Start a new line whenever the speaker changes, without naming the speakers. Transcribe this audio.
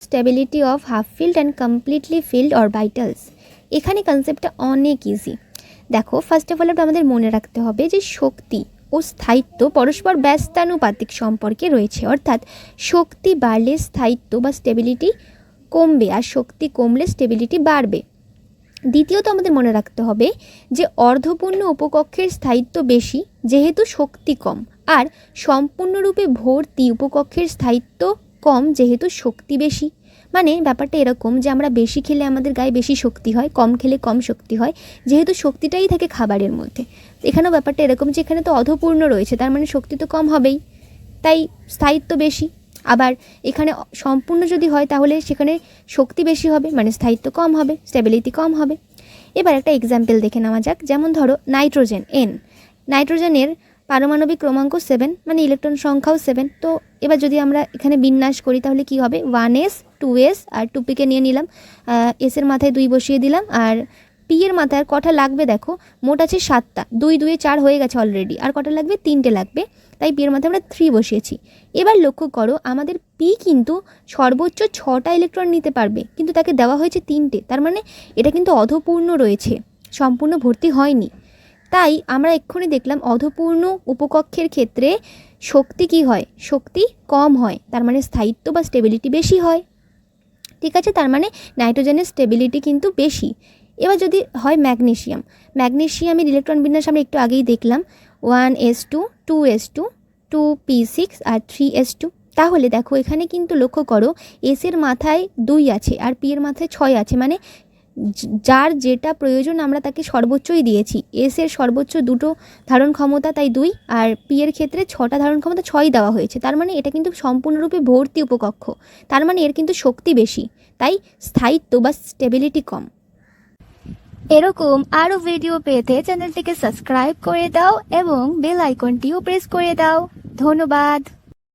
Stability of half field and completely field orbitals. এখানে কনসেপ্টটা অনেক ইজি। দেখো, ফার্স্ট অফ অল আমাদের মনে রাখতে হবে যে শক্তি ও স্থায়িত্ব পরস্পর ব্যস্তানুপাতিক সম্পর্কে রয়েছে, অর্থাৎ শক্তি বাড়লে স্থায়িত্ব বা স্টেবিলিটি কমবে আর শক্তি কমলে স্টেবিলিটি বাড়বে। দ্বিতীয়ত আমাদের মনে রাখতে হবে যে অর্ধপূর্ণ উপকক্ষের স্থায়িত্ব বেশি যেহেতু শক্তি কম, আর সম্পূর্ণরূপে ভর্তি উপকক্ষের স্থায়িত্ব কম যেহেতু শক্তি বেশি। মানে ব্যাপারটা এরকম যে আমরা বেশি খেলে আমাদের গায়ে বেশি শক্তি হয়, কম খেলে কম শক্তি হয়, যেহেতু শক্তিটাই থাকে খাবারের মধ্যে। এখানেও ব্যাপারটা এরকম যে এখানে তো অর্ধপূর্ণ রয়েছে, তার মানে শক্তি তো কম হবেই, তাই স্থায়িত্ব বেশি। আবার এখানে সম্পূর্ণ যদি হয় তাহলে সেখানে শক্তি বেশি হবে, মানে স্থায়িত্ব কম হবে, স্টেবিলিটি কম হবে। এবার একটা এক্সাম্পল দেখে নেওয়া যাক। যেমন ধরো নাইট্রোজেন N, নাইট্রোজেনের পারমাণবিক ক্রমাঙ্ক 7, মানে ইলেকট্রন সংখ্যাও 7। তো এবার যদি আমরা এখানে বিন্যাস করি তাহলে কি হবে, 1s 2s আর 2pকে নিয়ে নিলাম, এসের মাথায় 2 বসিয়ে দিলাম, আর পি এর মাথায় কটা লাগবে দেখো, মোট আছে 7টা, 2 2 4 হয়ে গেছে অলরেডি, আর কটা লাগবে, 3টে লাগবে, তাই পি এর মাথায় আমরা 3 বসিয়েছি। এবার লক্ষ্য করো আমাদের পি কিন্তু সর্বোচ্চ 6টা ইলেকট্রন নিতে পারবে, কিন্তু তাকে দেওয়া হয়েছে 3টে, তার মানে এটা কিন্তু অর্ধপূর্ণ রয়েছে, সম্পূর্ণ ভর্তি হয়নি। তাই আমরা এক্ষুনি দেখলাম অর্ধপূর্ণ উপকক্ষের ক্ষেত্রে শক্তি কি হয়, শক্তি কম হয়, তার মানে স্থায়িত্ব বা স্টেবিলিটি বেশি হয়। ঠিক আছে, তার মানে নাইট্রোজেনের স্টেবিলিটি কিন্তু বেশি। এবার যদি হয় ম্যাগনেশিয়াম, ম্যাগনেশিয়ামের ইলেকট্রন বিন্যাস আমরা একটু আগেই দেখলাম, 1s2 2s2 2p6 আর 3s2। তাহলে দেখো এখানে কিন্তু লক্ষ্য করো এসের মাথায় 2 আছে আর পি এর মাথায় 6 আছে, মানে যার যেটা প্রয়োজন আমরা তাকে সর্বোচ্চই দিয়েছি। এসের সর্বোচ্চ 2টো ধারণ ক্ষমতা, তাই 2, আর পি এর ক্ষেত্রে 6টা ধারণ ক্ষমতা 6 দেওয়া হয়েছে, তার মানে এটা কিন্তু সম্পূর্ণরূপে ভর্তি উপকক্ষ, তার মানে এর কিন্তু শক্তি বেশি, তাই স্থায়িত্ব বা স্টেবিলিটি কম। এরকম আরও ভিডিও পেতে চ্যানেলটিকে সাবস্ক্রাইব করে দাও এবং বেল আইকনটিও প্রেস করে দাও। ধন্যবাদ।